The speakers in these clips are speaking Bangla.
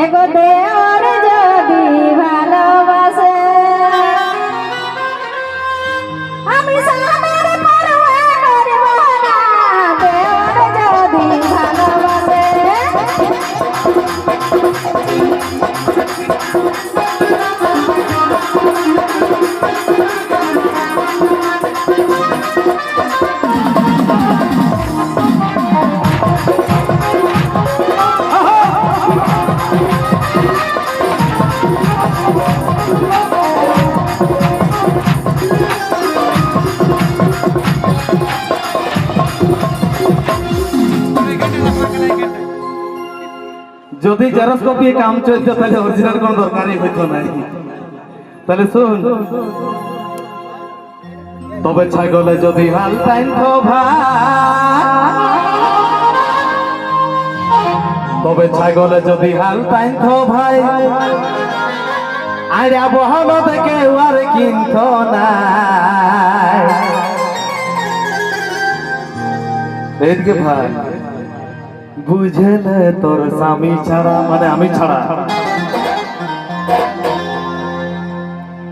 এগো দেওর যদি ভালোবাসে আমি সামের পরোয়া করব না, দেওর যদি ভালোবাসে যদি জেরক্স কপি কাম চলছে তাহলে অরিজিনাল কোন দরকারই হইতো না। তাহলে শুন, তবে ছাগলে যদি হাল টাইম তো ভাই, তবে ছাগলে যদি হাল টাইম তো ভাই, আর আবহাওয়া থেকে আর কিনতো না। এদিকে ভাই বুঝলে তোর স্বামী ছাড়া মানে আমি ছাড়া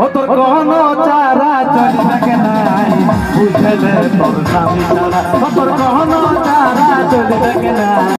ও তোর কোনো চারা চলবে নাই, বুঝলে তোর স্বামী ছাড়া ও তোর কোনো চারা চলবে না।